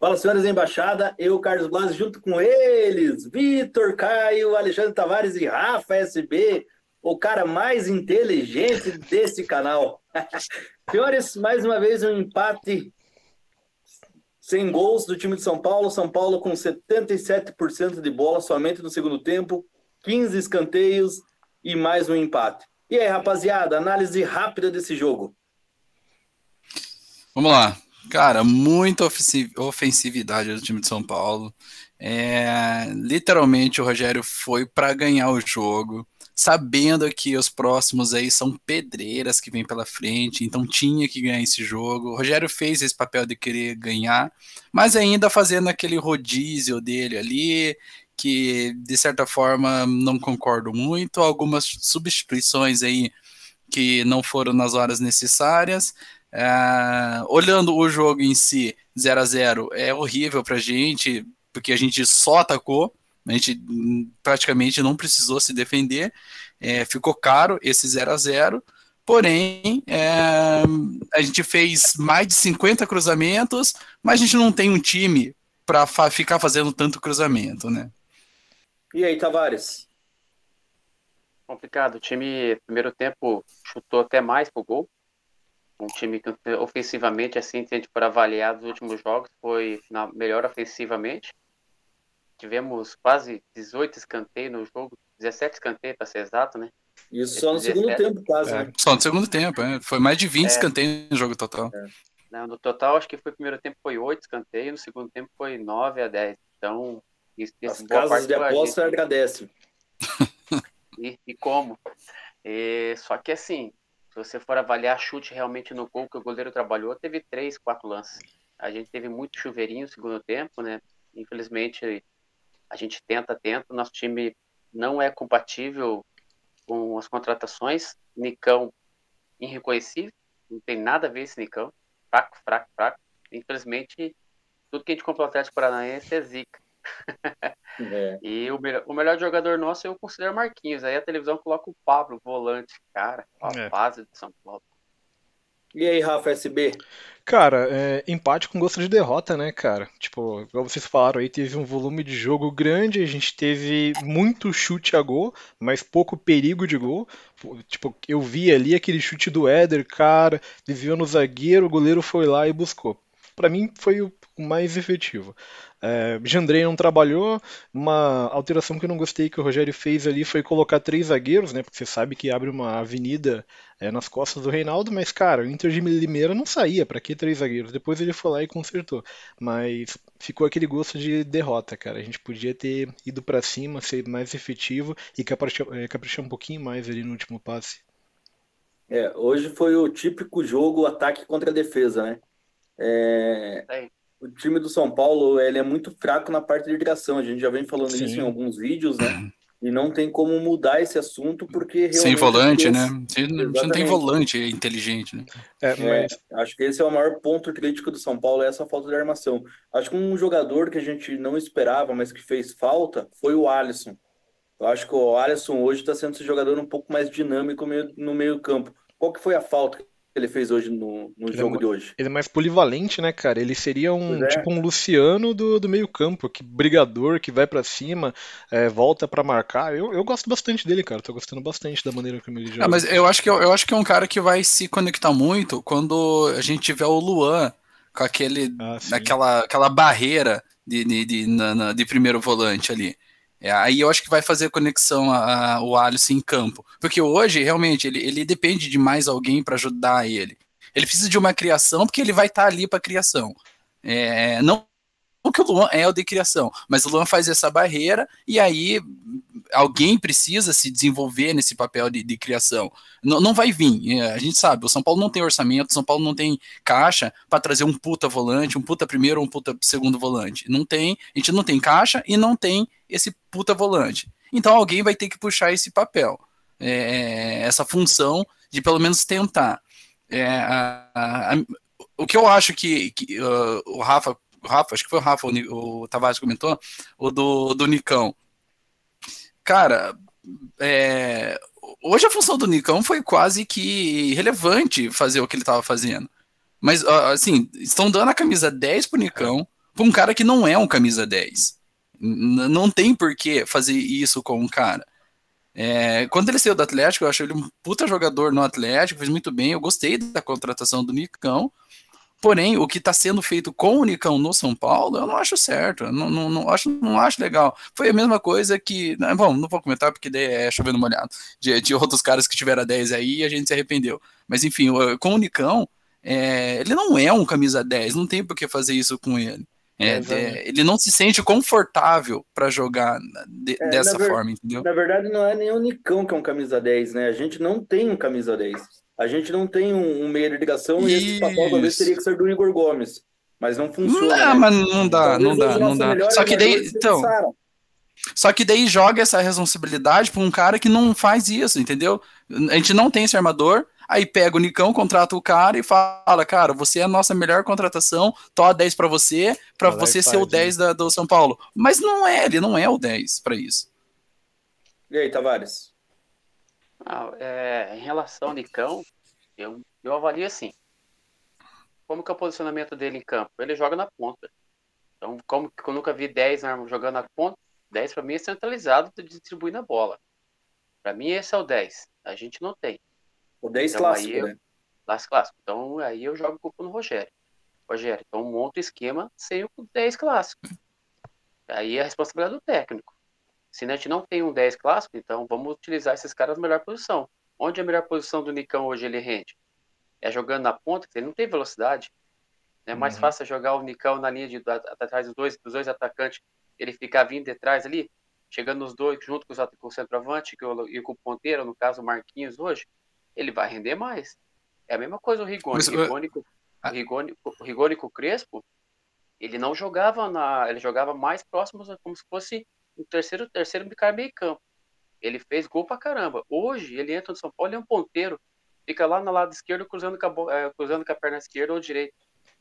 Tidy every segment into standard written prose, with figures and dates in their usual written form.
Fala, senhores da embaixada, eu, Carlos Blas, junto com eles, Vitor, Caio, Alexandre Tavares e Rafa SB, o cara mais inteligente desse canal. Senhores, mais uma vez um empate sem gols do time de São Paulo. São Paulo com 77% de bola somente no segundo tempo, 15 escanteios e mais um empate. E aí, rapaziada, análise rápida desse jogo. Vamos lá. Cara, muita ofensividade do time de São Paulo. Literalmente o Rogério foi para ganhar o jogo, sabendo que os próximos aí são pedreiras que vêm pela frente, então tinha que ganhar esse jogo. O Rogério fez esse papel de querer ganhar, mas ainda fazendo aquele rodízio dele ali, que de certa forma não concordo muito. Algumas substituições aí que não foram nas horas necessárias. Olhando o jogo em si, 0-0, é horrível pra gente, porque a gente só atacou, a gente praticamente não precisou se defender, ficou caro esse 0-0, porém, a gente fez mais de 50 cruzamentos, mas a gente não tem um time para ficar fazendo tanto cruzamento, né? E aí, Tavares? Complicado, o time, primeiro tempo, chutou até mais pro gol. Um time que ofensivamente, assim, se a gente for avaliar os últimos jogos, foi melhor ofensivamente. Tivemos quase 18 escanteios no jogo, 17 escanteios para ser exato, né? Isso só no segundo tempo, quase, né? Só no segundo tempo, foi mais de 20 escanteios no jogo total. No total, acho que foi o primeiro tempo foi 8 escanteios, no segundo tempo foi 9-10. Então, as casas de aposta agradecem. E como? Só que assim, se você for avaliar chute realmente no gol que o goleiro trabalhou, teve 3, 4 lances. A gente teve muito chuveirinho no segundo tempo, né? Infelizmente, a gente tenta, nosso time não é compatível com as contratações. Nicão, irreconhecível, não tem nada a ver esse Nicão. Fraco. Infelizmente, tudo que a gente compra o Atlético Paranaense é zica. E o melhor jogador nosso eu considero Marquinhos. Aí a televisão coloca o Pablo, volante. Cara, a base de São Paulo. E aí, Rafa SB? Cara, empate com gosto de derrota, né, cara? Tipo, igual vocês falaram aí, teve um volume de jogo grande, a gente teve muito chute a gol, mas pouco perigo de gol. Tipo, eu vi ali aquele chute do Éder, cara, desviou no zagueiro, o goleiro foi lá e buscou. Pra mim foi o mais efetivo. Jandrei não trabalhou. Uma alteração que eu não gostei que o Rogério fez ali foi colocar 3 zagueiros, né? Porque você sabe que abre uma avenida nas costas do Reinaldo, mas cara, o Inter de Limeira não saía, pra que 3 zagueiros? Depois ele foi lá e consertou. Mas ficou aquele gosto de derrota, cara. A gente podia ter ido pra cima, ser mais efetivo e caprichar um pouquinho mais ali no último passe. Hoje foi o típico jogo ataque contra defesa, né? O time do São Paulo ele é muito fraco na parte de ligação. A gente já vem falando isso em alguns vídeos, né? E não tem como mudar esse assunto porque realmente... Sem volante, né? Você não tem volante inteligente, né? Acho que esse é o maior ponto crítico do São Paulo, é essa falta de armação. Acho que um jogador que a gente não esperava, mas que fez falta, foi o Alisson. Eu acho que o Alisson hoje está sendo esse jogador um pouco mais dinâmico no meio campo. Qual que foi a falta que ele fez hoje no jogo de hoje? Ele é mais polivalente, né, cara? Ele seria tipo um Luciano do meio campo, que brigador, que vai pra cima, volta pra marcar. Eu gosto bastante dele, cara. Tô gostando bastante da maneira como ele joga. Mas eu acho que é um cara que vai se conectar muito quando a gente tiver o Luan com aquela barreira de primeiro volante ali. Aí eu acho que vai fazer conexão o Alisson em campo. Porque hoje, realmente, ele depende de mais alguém para ajudar ele. Ele precisa de uma criação, porque ele vai estar ali para criação. Não que o Luan é o de criação, mas o Luan faz essa barreira e aí alguém precisa se desenvolver nesse papel de criação. Não vai vir, a gente sabe, o São Paulo não tem orçamento, o São Paulo não tem caixa para trazer um puta volante, um puta primeiro ou um puta segundo volante. Não tem, a gente não tem caixa e não tem esse puta volante. Então alguém vai ter que puxar esse papel, essa função de pelo menos tentar. O que eu acho que o Rafa, acho que foi o Rafa, o Tavares comentou, o do Nicão. Cara, hoje a função do Nicão foi quase que irrelevante fazer o que ele estava fazendo. Mas, assim, estão dando a camisa 10 pro Nicão, pra um cara que não é um camisa 10. Não tem por que fazer isso com um cara. Quando ele saiu do Atlético, eu achei ele um puta jogador no Atlético, fez muito bem, eu gostei da contratação do Nicão, porém, o que está sendo feito com o Nicão no São Paulo, eu não acho certo, eu não acho legal. Foi a mesma coisa que, bom, não vou comentar porque daí é chovendo molhado, de outros caras que tiveram 10 aí e a gente se arrependeu. Mas enfim, com o Nicão, ele não é um camisa 10, não tem por que fazer isso com ele. Ele não se sente confortável para jogar dessa forma, entendeu? Na verdade, não é nem o Nicão que é um camisa 10, né? A gente não tem um camisa 10. A gente não tem um meio de ligação e esse papel talvez teria que ser do Igor Gomes. Mas não funciona. Não, mas não dá. Só que daí, então, só que daí joga essa responsabilidade para um cara que não faz isso, entendeu? A gente não tem esse armador. Aí pega o Nicão, contrata o cara e fala, cara, você é a nossa melhor contratação, tô 10 para você ser o 10 do São Paulo. Mas ele não é o 10 para isso. E aí, Tavares? Em relação ao Nicão, eu avalio assim. Como que é o posicionamento dele em campo? Ele joga na ponta. Então, como que eu nunca vi 10 jogando na ponta, 10 para mim é centralizado de distribuir na bola. Para mim esse é o 10. A gente não tem. O 10 então, clássico, né? Clássico. Então, aí eu jogo culpa no Rogério. Então, monta o esquema sem o 10 clássico. Aí é a responsabilidade do técnico. Se a gente não tem um 10 clássico, então vamos utilizar esses caras na melhor posição. Onde é a melhor posição do Nicão hoje ele rende? É jogando na ponta, que ele não tem velocidade. É mais fácil jogar o Nicão na linha atrás dos dois atacantes, ele ficar vindo de trás ali, chegando nos dois, junto com o centroavante e com o ponteiro, no caso o Marquinhos hoje, ele vai render mais. É a mesma coisa o Rigoni. O Rigoni com o Crespo, ele não jogava ele jogava mais próximo, como se fosse o terceiro cara meio campo. Ele fez gol pra caramba. Hoje, ele entra no São Paulo, ele é um ponteiro, fica lá no lado esquerdo, cruzando com a perna esquerda ou direita.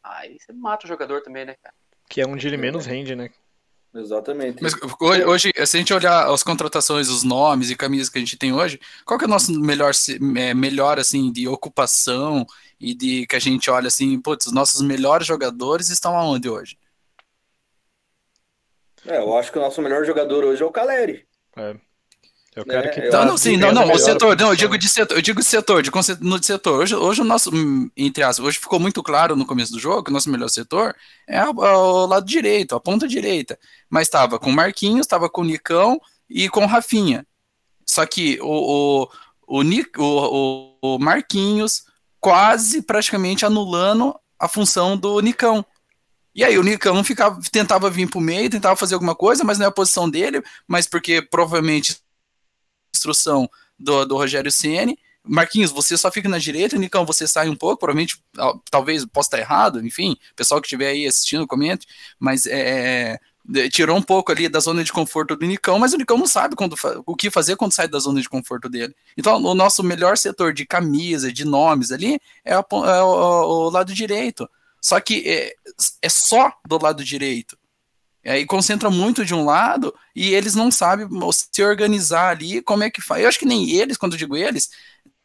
Aí você mata o jogador também, né, cara? Que é onde ele menos rende, né? Exatamente. Mas hoje, se a gente olhar as contratações, os nomes e camisas que a gente tem hoje, qual que é o nosso melhor assim, de ocupação e de que a gente olha assim, putz, os nossos melhores jogadores estão aonde hoje? Eu acho que o nosso melhor jogador hoje é o Caleri. É o cara que o setor, não, eu digo de setor, no setor. Hoje o nosso, entre aspas, hoje ficou muito claro no começo do jogo que o nosso melhor setor é o lado direito, a ponta direita. Mas estava com o Marquinhos, estava com o Nicão e com o Rafinha. Só que o Marquinhos quase praticamente anulando a função do Nicão. E aí o Nicão tentava vir pro meio, tentava fazer alguma coisa, mas não é a posição dele, mas porque provavelmente instrução do Rogério Ceni. Marquinhos, você só fica na direita, Nicão, você sai um pouco, provavelmente, talvez possa estar errado, enfim, pessoal que estiver aí assistindo, comente, mas tirou um pouco ali da zona de conforto do Nicão, mas o Nicão não sabe o que fazer quando sai da zona de conforto dele. Então, o nosso melhor setor de camisa, de nomes ali, é o lado direito. Só que é só do lado direito. E concentra muito de um lado e eles não sabem se organizar ali, como é que faz. Eu acho que nem eles, quando eu digo eles,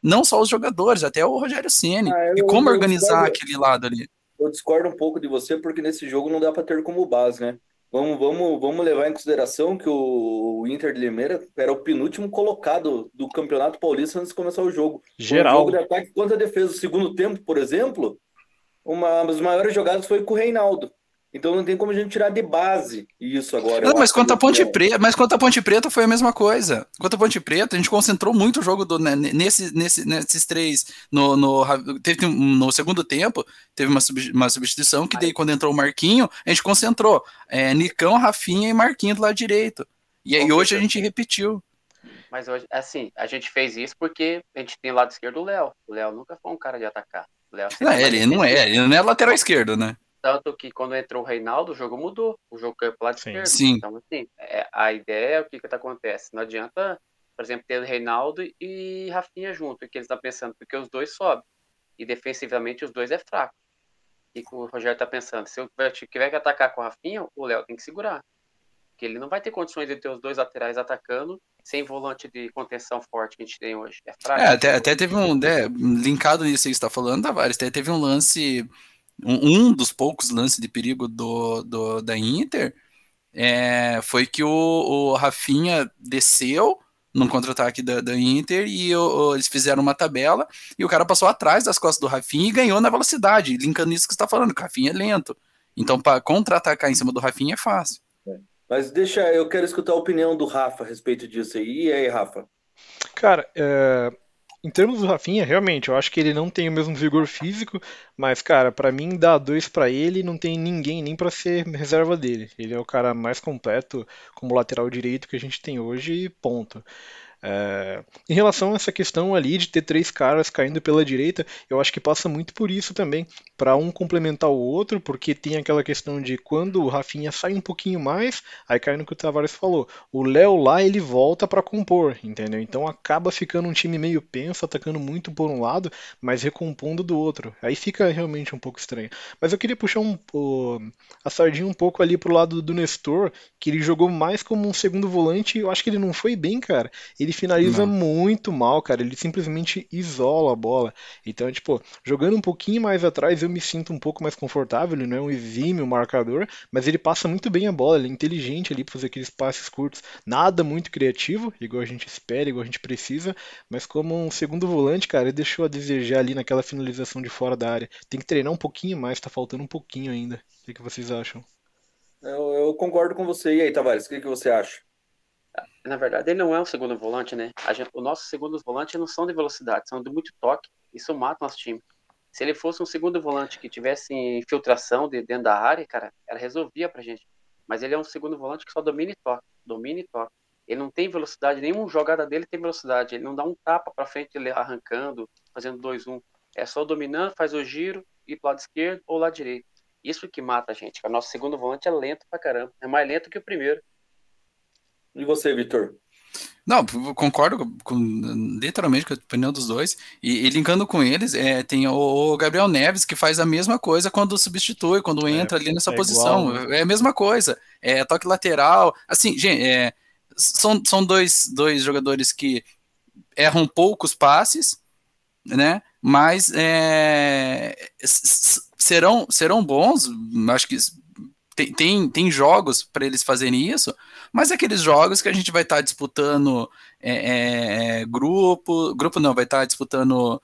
não só os jogadores, até o Rogério Ceni. E como organizar aquele lado ali. Eu discordo um pouco de você, porque nesse jogo não dá para ter como base, né? Vamos levar em consideração que o Inter de Limeira era o penúltimo colocado do Campeonato Paulista antes de começar o jogo. Geral. O jogo de ataque contra a defesa. O segundo tempo, por exemplo, uma das maiores jogadas foi com o Reinaldo. Então não tem como a gente tirar de base isso agora. Não, mas quanto a Ponte Preta foi a mesma coisa. Quanto a Ponte Preta, a gente concentrou muito o jogo nesses três. Teve no segundo tempo, teve uma substituição que daí quando entrou o Marquinho, a gente concentrou. Nicão, Rafinha e Marquinho do lado direito. E aí hoje a gente repetiu. Mas hoje, assim, a gente fez isso porque a gente tem o lado esquerdo o Léo. O Léo nunca foi um cara de atacar. Ele não é lateral esquerdo, né? Tanto que quando entrou o Reinaldo, o jogo mudou. O jogo caiu pro lado esquerdo. Sim. Então, assim, a ideia é o que acontece. Não adianta, por exemplo, ter o Reinaldo e Rafinha junto, que eles estão pensando, porque os dois sobem. E defensivamente os dois é fraco. E o Rogério está pensando, se eu tiver que atacar com o Rafinha, o Léo tem que segurar. Porque ele não vai ter condições de ter os dois laterais atacando sem volante de contenção forte que a gente tem hoje. É fraco. Até teve linkado nisso aí que você está falando, Tavares, até teve um lance um dos poucos lances de perigo da Inter foi que o Rafinha desceu num contra-ataque da Inter e eles fizeram uma tabela e o cara passou atrás das costas do Rafinha e ganhou na velocidade, linkando isso que você está falando, que o Rafinha é lento. Então, para contra-atacar em cima do Rafinha é fácil. Mas eu quero escutar a opinião do Rafa a respeito disso aí. E aí, Rafa? Cara, em termos do Rafinha, realmente, eu acho que ele não tem o mesmo vigor físico, mas, cara, pra mim, dar 2 pra ele, não tem ninguém nem pra ser reserva dele. Ele é o cara mais completo como lateral direito que a gente tem hoje e ponto. Em relação a essa questão ali de ter 3 caras caindo pela direita, eu acho que passa muito por isso também, para um complementar o outro, porque tem aquela questão de quando o Rafinha sai um pouquinho mais, aí cai no que o Tavares falou. O Léo lá ele volta para compor, entendeu? Então acaba ficando um time meio penso, atacando muito por um lado, mas recompondo do outro. Aí fica realmente um pouco estranho. Mas eu queria puxar a sardinha um pouco ali pro lado do Nestor, que ele jogou mais como um segundo volante, eu acho que ele não foi bem, cara. Ele finaliza muito mal, cara. Ele simplesmente isola a bola. Então, tipo, jogando um pouquinho mais atrás, eu me sinto um pouco mais confortável. Ele não é um exímio marcador, mas ele passa muito bem a bola. Ele é inteligente ali pra fazer aqueles passes curtos. Nada muito criativo, igual a gente espera, igual a gente precisa. Mas como um segundo volante, cara, ele deixou a desejar ali naquela finalização de fora da área. Tem que treinar um pouquinho mais, tá faltando um pouquinho ainda. O que vocês acham? Eu concordo com você. E aí, Tavares, o que você acha? Na verdade, ele não é um segundo volante, né? Os nossos segundos volantes não são de velocidade, são de muito toque. Isso mata nosso time. Se ele fosse um segundo volante que tivesse infiltração dentro da área, cara, ela resolvia pra gente. Mas ele é um segundo volante que só domina e toca. Domina e toca. Ele não tem velocidade, nenhuma jogada dele tem velocidade. Ele não dá um tapa pra frente, ele arrancando, fazendo 2-1. É só dominando, faz o giro, ir pro lado esquerdo ou lado direito. Isso que mata a gente. O nosso segundo volante é lento pra caramba. É mais lento que o primeiro. E você, Vitor? Não, concordo literalmente com a opinião dos dois. E linkando com eles, tem o Gabriel Neves, que faz a mesma coisa quando substitui, quando entra ali nessa posição. Igual, né? É a mesma coisa. Toque lateral. Assim, gente, são dois jogadores que erram poucos passes, né? Mas serão bons. Acho que tem jogos para eles fazerem isso, mas aqueles jogos que a gente vai estar disputando grupo não, vai estar disputando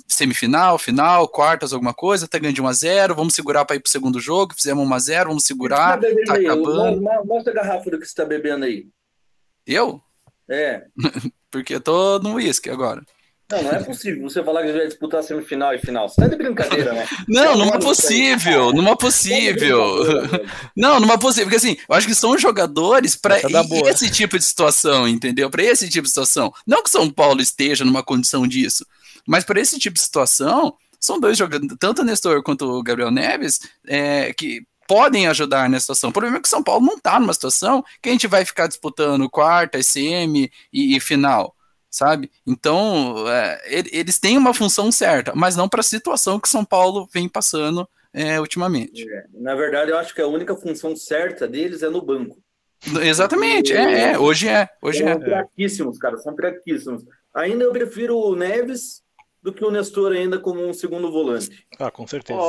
semifinal, final, quartas, alguma coisa, tá ganhando de 1-0, vamos segurar para ir pro segundo jogo, fizemos 1-0, vamos segurar, tá acabando. Mostra a garrafa do que você tá bebendo aí. Eu? Porque eu tô no uísque agora. Não é possível você falar que a gente vai disputar semifinal e final. Você tá de brincadeira, né? Não é possível. Não é possível. Não é possível. Porque assim, eu acho que são jogadores para esse tipo de situação, entendeu? Para esse tipo de situação. Não que São Paulo esteja numa condição disso, mas para esse tipo de situação, são dois jogadores, tanto o Nestor quanto o Gabriel Neves, que podem ajudar nessa situação. O problema é que o São Paulo não tá numa situação que a gente vai ficar disputando quarta, semi e final. Sabe? Então, eles têm uma função certa, mas não para a situação que São Paulo vem passando ultimamente. Na verdade, eu acho que a única função certa deles é no banco. Exatamente, hoje é. São fraquíssimos, cara, são fraquíssimos. Ainda eu prefiro o Neves do que o Nestor ainda como um segundo volante. Com certeza.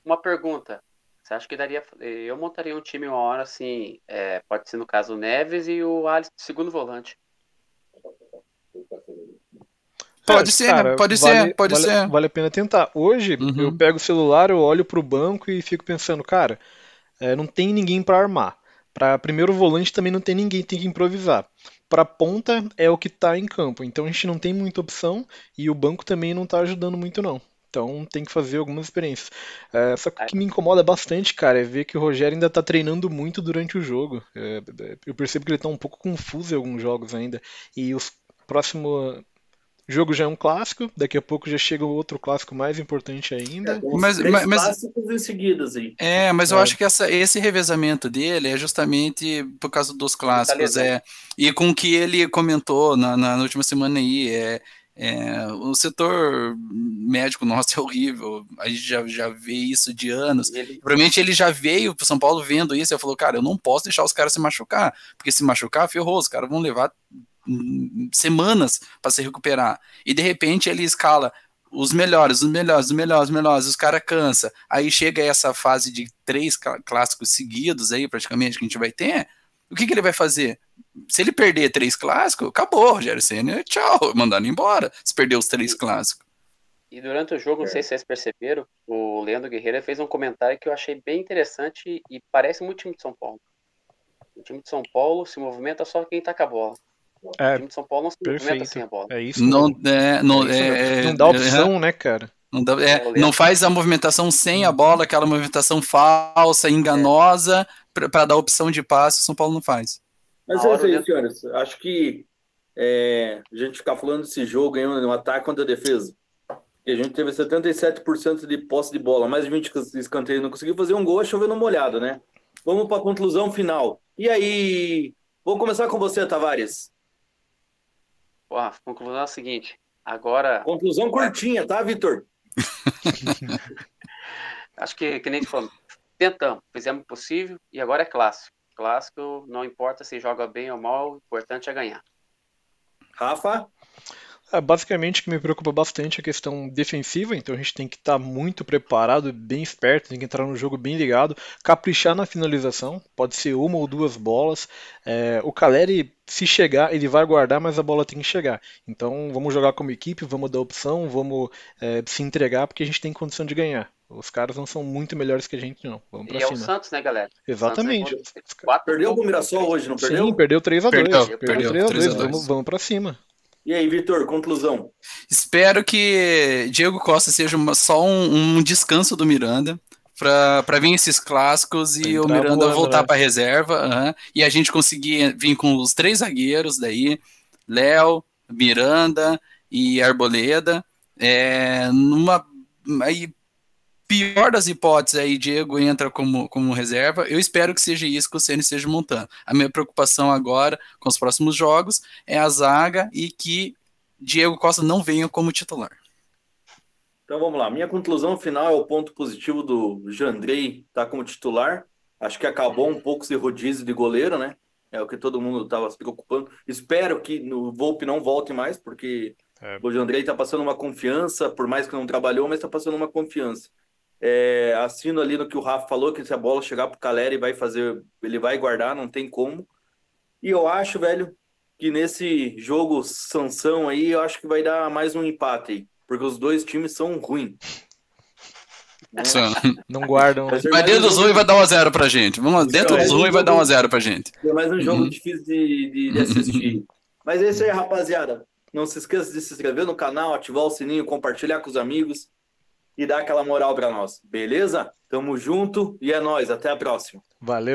Uma pergunta. Você acha que daria... Eu montaria um time uma hora assim, pode ser no caso o Neves e o Alisson, segundo volante. Pode ser, cara, pode ser. Vale a pena tentar. Hoje, eu pego o celular, eu olho pro banco e fico pensando, cara, não tem ninguém para armar. Para primeiro volante também não tem ninguém, tem que improvisar. Para ponta é o que tá em campo, então a gente não tem muita opção e o banco também não tá ajudando muito não. Então tem que fazer algumas experiências. Só que o que me incomoda bastante, cara, é ver que o Rogério ainda tá treinando muito durante o jogo. Eu percebo que ele tá um pouco confuso em alguns jogos ainda. E os próximos jogo já é um clássico, daqui a pouco já chega outro clássico mais importante ainda. Mas clássicos em seguida, assim. Mas eu acho que esse revezamento dele é justamente por causa dos clássicos. E com o que ele comentou na última semana aí, o setor médico nosso é horrível, a gente já vê isso de anos. Provavelmente ele já veio pro São Paulo vendo isso e falou, cara, eu não posso deixar os caras se machucar, porque se machucar, ferrou, os caras vão levar semanas para se recuperar. E de repente ele escala os melhores, os caras cansam. Aí chega essa fase de 3 clássicos seguidos aí, praticamente, que a gente vai ter, o que ele vai fazer? Se ele perder 3 clássicos, acabou, Rogério Ceni, tchau, mandando embora, se perder os 3 clássicos. E durante o jogo, não sei se vocês perceberam, o Leandro Guerreiro fez um comentário que eu achei bem interessante e parece muito time de São Paulo. O time de São Paulo se movimenta só quem tá com a bola. O time de São Paulo não se movimenta sem a bola. É isso não dá opção, né, cara? Não faz a movimentação sem a bola, aquela movimentação falsa, enganosa, para dar opção de passe, o São Paulo não faz. Mas é isso aí, senhores. Acho que a gente ficar falando desse jogo aí, um ataque contra a defesa. E a gente teve 77% de posse de bola, mais de 20 escanteios, não conseguiu fazer um gol, chovendo molhado, né? Vamos para a conclusão final. E aí, vamos começar com você, Tavares. A conclusão é a seguinte, agora... Conclusão curtinha, tá, Vitor? Acho que nem te falamos, tentamos, fizemos o possível e agora é clássico. Clássico, não importa se joga bem ou mal, o importante é ganhar. Rafa? Basicamente, o que me preocupa bastante é a questão defensiva, então a gente tem que estar muito preparado, bem esperto, tem que entrar no jogo bem ligado, caprichar na finalização, pode ser 1 ou 2 bolas. O Caleri, se chegar, ele vai guardar, mas a bola tem que chegar. Então vamos jogar como equipe, vamos dar opção, vamos se entregar, porque a gente tem condição de ganhar. Os caras não são muito melhores que a gente, não. Vamos pra cima. É o Santos, né, galera? Exatamente. Perdeu o Mirassol hoje, não perdeu? Sim, perdeu 3-2. Perdeu 3-2. Vamos pra cima. E aí, Vitor, conclusão? Espero que Diego Costa seja só um descanso do Miranda para vir esses clássicos e o Miranda voltar para reserva e a gente conseguir vir com os 3 zagueiros daí, Léo, Miranda e Arboleda. Aí, pior das hipóteses, aí Diego entra como reserva. Eu espero que seja isso que o Ceni esteja montando. A minha preocupação agora com os próximos jogos é a zaga e que Diego Costa não venha como titular. Então vamos lá. Minha conclusão final é o ponto positivo do Jandrei estar como titular. Acho que acabou um pouco esse rodízio de goleiro, né? É o que todo mundo estava se preocupando. Espero que o Volpi não volte mais, porque o Jandrei está passando uma confiança, por mais que não trabalhou, mas está passando uma confiança. Assino ali no que o Rafa falou, que se a bola chegar pro Caleri, ele vai guardar, não tem como. E eu acho, velho, que nesse jogo Sansão aí, eu acho que vai dar mais um empate aí, porque os 2 times são ruins. Não guardam. Mas dentro dos ruins vai dar 1-0 pra gente. Dentro dos ruins vai dar 1-0 pra gente. É mais um jogo difícil de assistir. Mas é isso aí, rapaziada. Não se esqueça de se inscrever no canal, ativar o sininho, compartilhar com os amigos e dar aquela moral pra nós, beleza? Tamo junto e é nóis, até a próxima. Valeu.